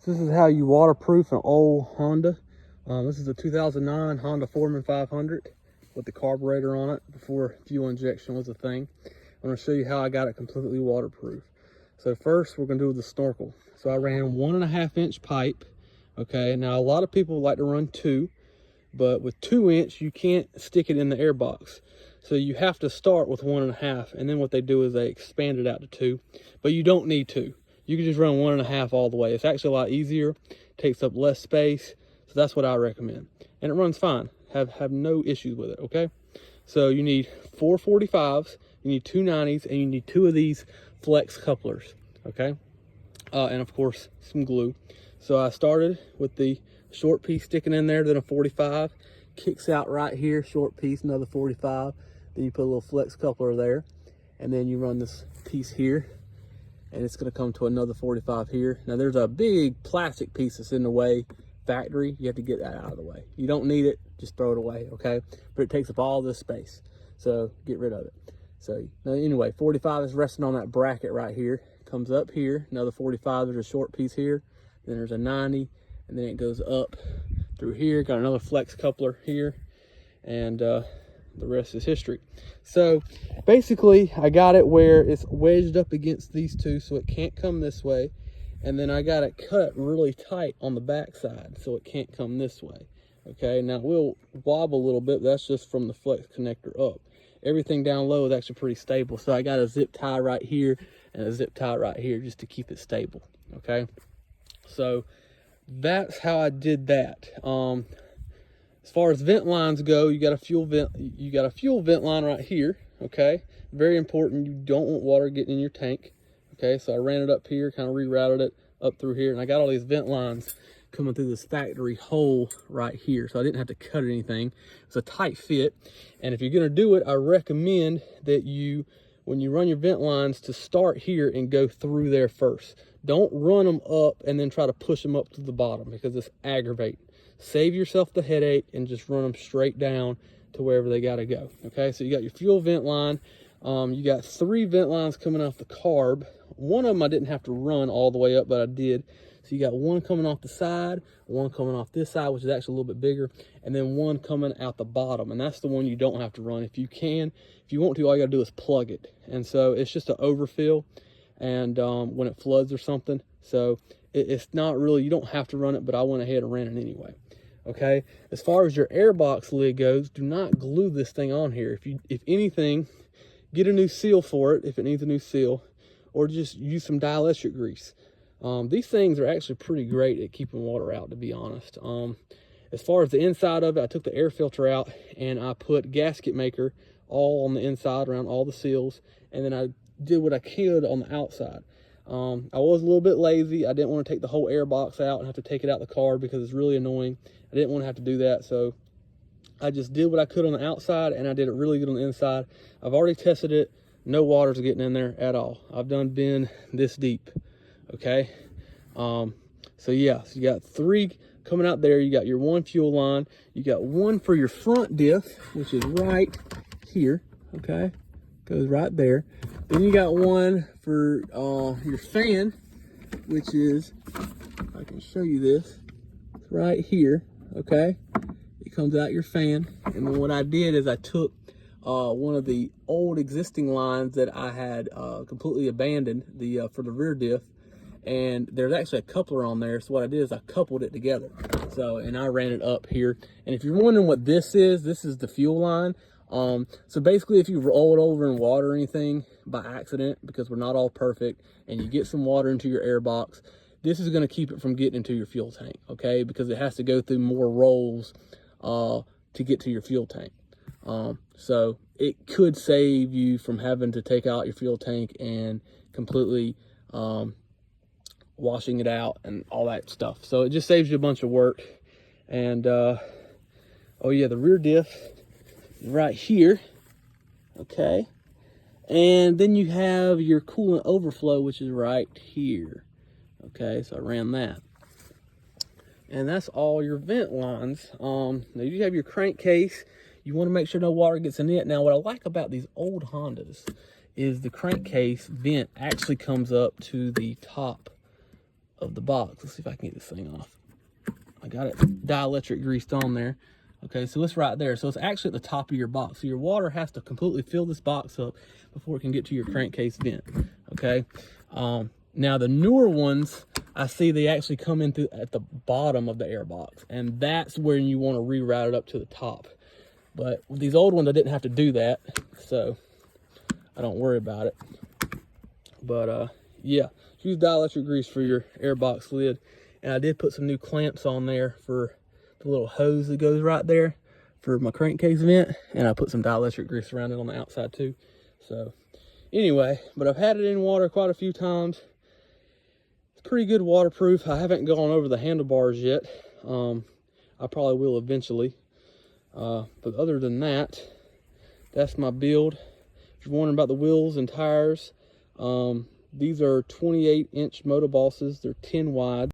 So this is how you waterproof an old Honda. This is a 2009 Honda Foreman 500 with the carburetor on it before fuel injection was a thing. I'm going to show you how I got it completely waterproof. So first we're going to do the Snorkel. So I ran 1.5 inch pipe. Okay, now a lot of people like to run 2, but with 2 inch you can't stick it in the air box. So you have to start with 1.5, and then what they do is they expand it out to 2, but you don't need 2. You can just run 1.5 all the way. It's actually a lot easier, takes up less space, so that's what I recommend. And it runs fine, have no issues with it, okay? So you need 4 45s, you need 2 90s, and you need 2 of these flex couplers, okay? And of course, some glue. So I started with the short piece sticking in there, then a 45, kicks out right here, short piece, another 45. Then you put a little flex coupler there, and then you run this piece here, and it's gonna come to another 45 here. Now there's a big plastic piece that's in the way, factory. You have to get that out of the way. You don't need it, just throw it away, okay? But it takes up all this space, so get rid of it. So now anyway, 45 is resting on that bracket right here. Comes up here, another 45, there's a short piece here, then there's a 90, and then it goes up through here, got another flex coupler here, and the rest is history. So basically I got it where it's wedged up against these two so it can't come this way, and then I got it cut really tight on the back side so it can't come this way. Okay, now it will wobble a little bit, but that's just from the flex connector up. Everything down low is actually pretty stable, so I got a zip tie right here and a zip tie right here just to keep it stable. Okay, so that's how I did that. As far as vent lines go, you got a fuel vent line right here. Okay, very important. You don't want water getting in your tank. Okay, so I ran it up here, kind of rerouted it up through here, and I got all these vent lines coming through this factory hole right here, so I didn't have to cut anything. It's a tight fit, and if you're going to do it, I recommend that you, when you run your vent lines, to start here and go through there first. Don't run them up and then try to push them up to the bottom, because it's aggravating. Save yourself the headache and just run them straight down to wherever they got to go. Okay, so you got your fuel vent line. You got 3 vent lines coming off the carb. One of them I didn't have to run all the way up, but I did. So you got one coming off the side, one coming off this side, which is actually a little bit bigger, and then one coming out the bottom. And that's the one you don't have to run. If you want to, all you gotta do is plug it. And so it's just an overfill, and when it floods or something. So it's not really, you don't have to run it, but I went ahead and ran it anyway. Okay, as far as your airbox lid goes, do not glue this thing on here. If anything, get a new seal for it if it needs a new seal, or just use some dielectric grease. These things are actually pretty great at keeping water out, to be honest. As far as the inside of it, I took the air filter out and I put gasket maker all on the inside around all the seals, and then I did what I could on the outside. I was a little bit lazy. I didn't want to take the whole air box out and have to take it out the car because it's really annoying. I didn't want to have to do that, so I just did what I could on the outside, and I did it really good on the inside. I've already tested it. No water's getting in there at all. I've been this deep. Okay, so yeah, so you got 3 coming out there. You got your 1 fuel line, you got 1 for your front diff, which is right here. Okay, goes right there. Then you got 1 for your fan, which is, I can show you this, it's right here. Okay, it comes out your fan. And then what I did is I took one of the old existing lines that I had completely abandoned, for the rear diff, and there's actually a coupler on there. So what I did is I coupled it together. So, and I ran it up here. And if you're wondering what this is the fuel line. So basically, if you roll it over in water or anything by accident, because we're not all perfect, and you get some water into your air box, this is going to keep it from getting into your fuel tank. Okay, because it has to go through more rolls to get to your fuel tank. So it could save you from having to take out your fuel tank and completely washing it out and all that stuff. So it just saves you a bunch of work. And oh yeah, the rear diff is right here. Okay, and then you have your coolant overflow, which is right here. Okay, so I ran that, and that's all your vent lines. Now you have your crankcase. You want to make sure no water gets in it. Now, what I like about these old Hondas is the crankcase vent actually comes up to the top of the box. Let's see if I can get this thing off. I got it dielectric greased on there. Okay, so it's right there. So it's actually at the top of your box. So your water has to completely fill this box up before it can get to your crankcase vent. Okay. Now the newer ones, I see they actually come in through at the bottom of the air box, and that's where you want to reroute it up to the top. But with these old ones, I didn't have to do that, so I don't worry about it. But yeah, use dielectric grease for your air box lid. And I did put some new clamps on there for the little hose that goes right there for my crankcase vent. And I put some dielectric grease around it on the outside too. So anyway, but I've had it in water quite a few times. It's pretty good waterproof. I haven't gone over the handlebars yet. I probably will eventually. But other than that, that's my build. If you're wondering about the wheels and tires, these are 28-inch Moto Bosses. They're 10 wide.